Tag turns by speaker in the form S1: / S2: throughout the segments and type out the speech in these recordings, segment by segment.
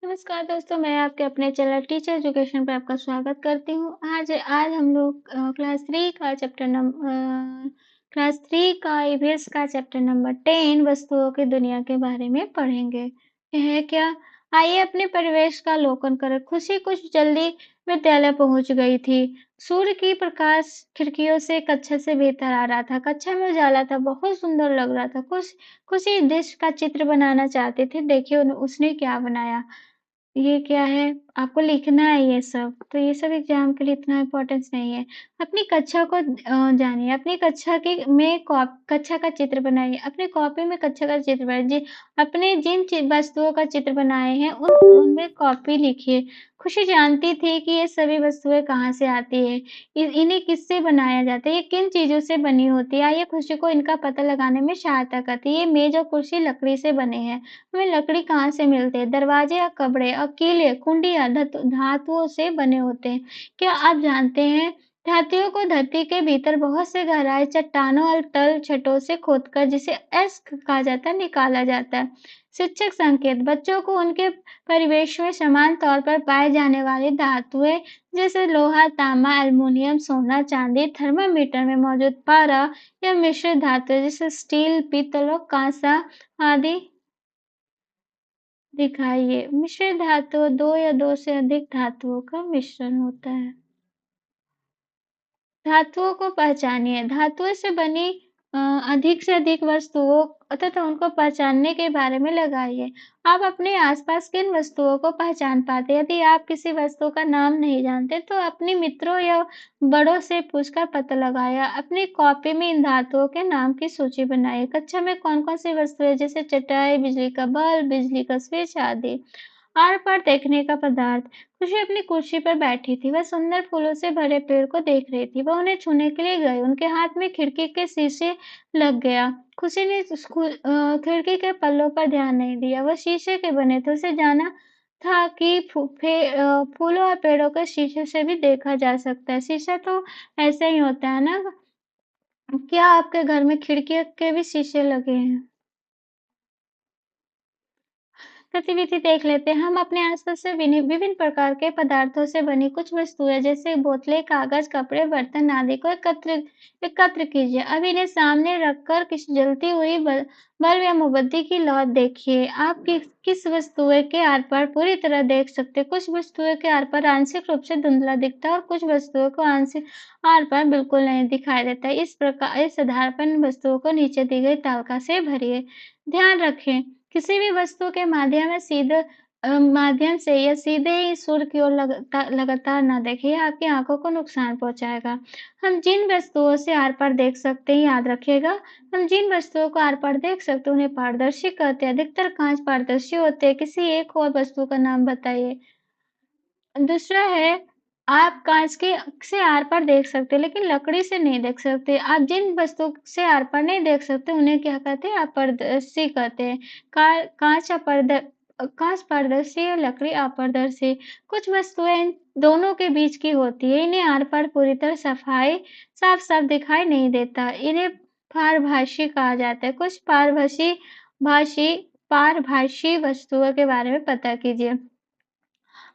S1: नमस्कार दोस्तों, मैं आपके अपने चैनल टीचर एजुकेशन पे आपका स्वागत करती हूँ। आज आज हम लोग क्लास 3 का ईवीएस का चैप्टर नंबर 10 वस्तुओं की दुनिया के बारे में पढ़ेंगे। यह है क्या? आइए अपने परिवेश का अवलोकन करें। खुशी कुछ जल्दी विद्यालय पहुंच गई थी। सूर्य की प्रकाश खिड़कियों से कक्षा से भीतर आ रहा था। कक्षा में उजाला था, बहुत सुंदर लग रहा था। खुशी डिश का चित्र बनाना चाहती थी। देखिए उसने क्या बनाया। ये क्या है? आपको लिखना है ये सब, तो ये सब एग्ज़ाम के लिए इतना इम्पोर्टेंस नहीं है। अपनी कक्षा को जानिए, अपनी कक्षा की में कॉप कक्षा का चित्र बनाइए, अपनी कॉपी में कक्षा का चित्र बनाइए। अपने जिन वस्तुओं का चित्र बनाए हैं उनमें कॉपी लिखिए। खुशी जानती थी कि ये सभी वस्तुएँ कहाँ से आती हैं, इन्हें किससे बनाया जाता है, ये किन चीज़ों से बनी होती है। आइए खुशी को इनका पता लगाने में सहायता करती है। ये मेज़ और कुर्सी लकड़ी से बने हैं। हमें लकड़ी कहाँ से मिलती है? दरवाजे या कपड़े और कीले, कुंडियाँ धातुओं से बने होते हैं। क्या आप जानते हैं? धातुओं को धरती के भीतर बहुत से गहराई चट्टानों और तल छटों से खोदकर जिसे अयस्क कहा जाता है, निकाला जाता है। शिक्षक संकेत बच्चों को उनके परिवेश में समान तौर पर पाए जाने वाली धातुएं जैसे लोहा, तांबा, एल्युमिनियम, सोना, चांदी, थर्मामीटर में मौजूद पारा या मिश्रित धातुएं जैसे स्टील, पीतल और कांसा आदि दिखाइए। मिश्रित धातु दो या दो से अधिक धातुओं का मिश्रण होता है। धातुओं को पहचानिए। धातुओं से बनी अधिक से अधिक वस्तुओं तथा उनको पहचानने के बारे में लगाइए। आप अपने आसपास किन वस्तुओं को पहचान पाते हैं? यदि आप किसी वस्तु का नाम नहीं जानते तो अपने मित्रों या बड़ों से पूछकर पता लगाया। अपनी कॉपी में इन धातुओं के नाम की सूची बनाइए। कक्षा में कौन-कौन सी वस्तुएं जैसे चटाई, बिजली का बल्ब, बिजली का स्विच आदि। आर-पार देखने का पदार्थ। खुशी अपनी कुर्सी पर बैठी थी। वह सुंदर फूलों से भरे पेड़ को देख रही थी। वह उन्हें छूने के लिए गई। उनके हाथ में खिड़की के शीशे लग गया। खुशी ने खिड़की के पल्लों पर ध्यान नहीं दिया। वह शीशे के बने थे। उसे जाना था कि फूलों और पेड़ों को शीशे से भी देखा जा सकता है। शीशा तो ऐसा ही होता है ना? क्या आपके घर में खिड़की के भी शीशे लगे हैं? गतिविधि देख लेते हैं। हम अपने आसपास से विभिन्न प्रकार के पदार्थों से बनी कुछ वस्तुएं जैसे बोतलें, कागज, कपड़े, बर्तन आदि को एकत्र कीजिए। अब इन्हें सामने रखकर किसी जलती हुई बल्ब या मोमबत्ती की लौ देखिए। आप किस वस्तुएं के आर-पार पूरी तरह देख सकते हैं। कुछ वस्तुएं के आर-पार आंशिक रूप से धुंधला दिखता है और कुछ वस्तुओं को आंशिक आर-पार बिल्कुल नहीं दिखाई देता। इस आधार पर इन वस्तुओं को नीचे दी गई तालिका से भरिए। ध्यान रखें किसी भी वस्तु के माध्यम से या सीधे ही सूर्य की ओर लगातार ना देखें, यह आपकी आंखों को नुकसान पहुंचाएगा। हम जिन वस्तुओं से आर-पार देख सकते हैं, याद रखिएगा, हम जिन वस्तुओं को आर-पार देख सकते हैं, उन्हें पारदर्शी कहते हैं। अधिकतर कांच पारदर्शी होते हैं। किसी एक और वस्तु का नाम बताइए। दूसरा है, आप काँच के से आर-पार देख सकते हैं, लेकिन लकड़ी से नहीं देख सकते। आप जिन वस्तु से आर-पार नहीं देख सकते, उन्हें क्या कहते हैं? अपारदर्शी कहते हैं। काँच पारदर्शी है, लकड़ी अपारदर्शी। कुछ वस्तुएँ इन दोनों के बीच की होती हैं। इन्हें आर-पार पूरी तरह साफ-साफ दिखाई नहीं देता। इन्हें पारभासी कहा जाता है। कुछ भाषी पारभासी वस्तुओं के बारे में पता कीजिए।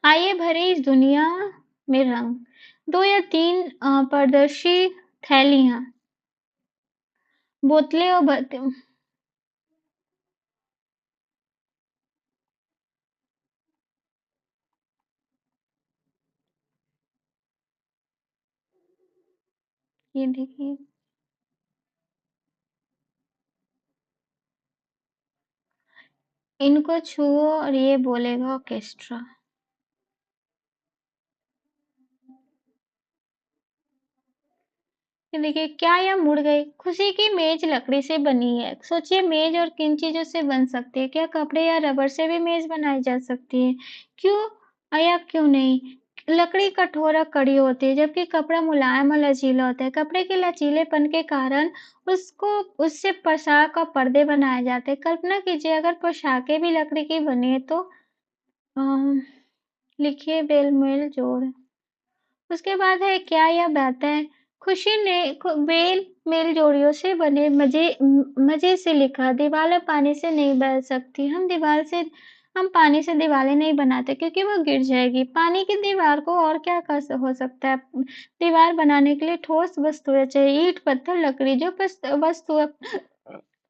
S1: आइए भरे इस दुनिया में रंग। 2 या 3 पारदर्शी थैलियाँ, बोतलें और बर्तन। ये देखिए, इनको छुओ और ये बोलेगा ऑर्केस्ट्रा। ये देखिए, क्या यह मुड़ गई? खुशी की मेज लकड़ी से बनी है। सोचिए मेज और किन चीजों से बन सकती है? क्या कपड़े या रबर से भी मेज बनाई जा सकती है? क्यों या क्यों नहीं? लकड़ी कठोर और कड़ी होती है, जबकि कपड़ा मुलायम और लचीला होता है। कपड़े के लचीलेपन के कारण उसको उससे पोशाक और पर्दे बनाए जाते हैं। कल्पना कीजिए अगर पोशाकें भी लकड़ी की बनी है तो अम, लिखिए बेल-मेल जोड़। उसके बाद है क्या यह बात है? खुशी ने बेल मेल जोड़ियों से बने मजे से लिखा, दीवार पानी से नहीं बह सकती। हम दीवार से हम पानी से दीवारें नहीं बनाते क्योंकि वो गिर जाएगी। पानी की दीवार को और क्या हो सकता है? दीवार बनाने के लिए ठोस वस्तुएं चाहिए, ईंट, पत्थर, लकड़ी। जो वस्तु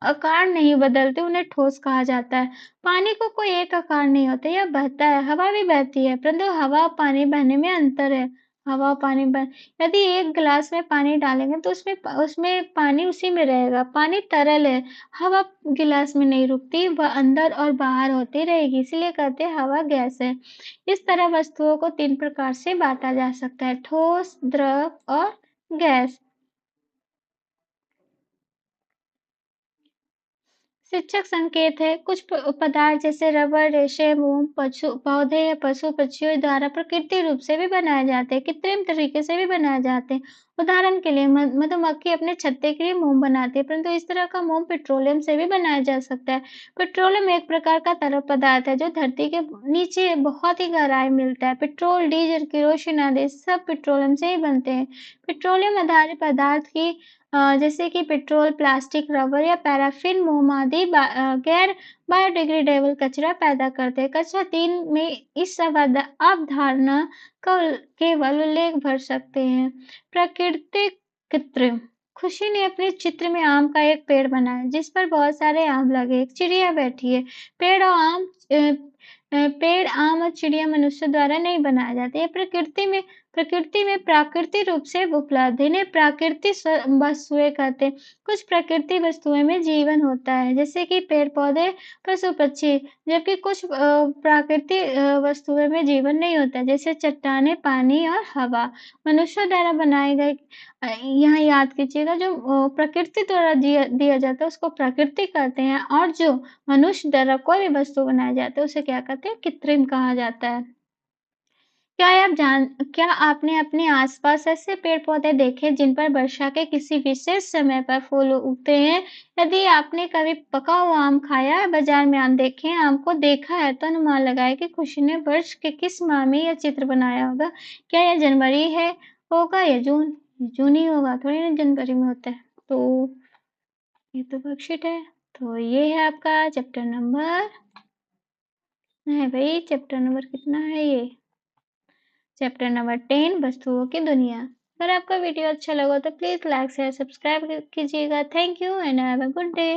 S1: आकार नहीं बदलते उन्हें ठोस कहा जाता है। पानी को कोई एक आकार नहीं होता, यह बहता है, हवा भी बहती है, परंतु हवा और पानी बहने में अंतर है। हवा और पानी बह यदि एक गिलास में पानी डालेंगे तो उसमें पानी उसी में रहेगा। पानी तरल है, हवा गिलास में नहीं रुकती, वह अंदर और बाहर होती रहेगी, इसीलिए कहते हैं हवा गैस है। इस तरह वस्तुओं को 3 प्रकार से बाँटा जा सकता है: ठोस, द्रव और गैस। शिक्षक संकेत है कुछ पदार्थ जैसे रबर, रेशे, मोम, पौधे या पशु पक्षियों द्वारा प्राकृतिक रूप से भी बनाए जाते हैं, कृत्रिम तरीके से भी बनाए जाते हैं। उदाहरण के लिए मधुमक्खी अपने छत्ते के लिए मोम बनाती है, परंतु इस तरह का मोम पेट्रोलियम से भी बनाया जा सकता है। पेट्रोलियम एक प्रकार का तरल पदार्थ है जो धरती के नीचे बहुत ही गहराई मिलता है। पेट्रोल, डीजल, केरोसिन आदि सब पेट्रोलियम से ही बनते हैं। पेट्रोलियम आधारित पदार्थ की जैसे कि पेट्रोल, प्लास्टिक, रबर या पैराफिन, मोम आदि गैर बायोडिग्रेडेबल कचरा पैदा करते हैं। कक्षा 3 में इस अवधारणा का केवल उल्लेख भर सकते हैं। प्राकृतिक कृत्रिम। खुशी ने अपने चित्र में आम का एक पेड़ बनाया जिस पर बहुत सारे आम लगे। एक चिड़िया बैठी है। पेड़, आम और चिड़िया मनुष्य द्वारा नहीं बनाए जाते। ये प्रकृति में प्राकृतिक रूप से उपलब्ध है। इन्हें प्राकृतिक वस्तुएं कहते हैं। कुछ प्राकृतिक वस्तुएं में जीवन होता है जैसे कि पेड़ पौधे, पशु पक्षी, जबकि कुछ प्राकृतिक वस्तुएं में जीवन नहीं होता जैसे चट्टानें, पानी और हवा। मनुष्य द्वारा बनाए गए यहाँ याद कीजिएगा जो प्रकृति द्वारा दिया जाता है उसको प्रकृति कहते हैं, और जो मनुष्य द्वारा कोई भी वस्तु बनाया जाता है उसे क्या कहते हैं? कृत्रिम कहा जाता है। क्या आपने अपने आसपास ऐसे पेड़-पौधे देखे जिन पर वर्षा के किसी विशेष समय पर फूल उगते हैं? यदि आपने कभी पका हुआ आम खाया है, बाजार में आम देखे हैं, आम को देखा है तो अनुमान लगाएं कि खुशी ने वर्ष के किस माह में यह चित्र बनाया होगा। क्या यह जनवरी है होगा या जून? जून ही होगा, थोड़ी ना जनवरी में होता है। तो ये तो वर्कशीट है। तो ये है आपका चैप्टर नंबर है भाई, चैप्टर नंबर कितना है ये? चैप्टर नंबर 10 वस्तुओं की दुनिया। अगर आपका वीडियो अच्छा लगा तो प्लीज़ लाइक शेयर सब्सक्राइब कीजिएगा। Thank you and have a good day.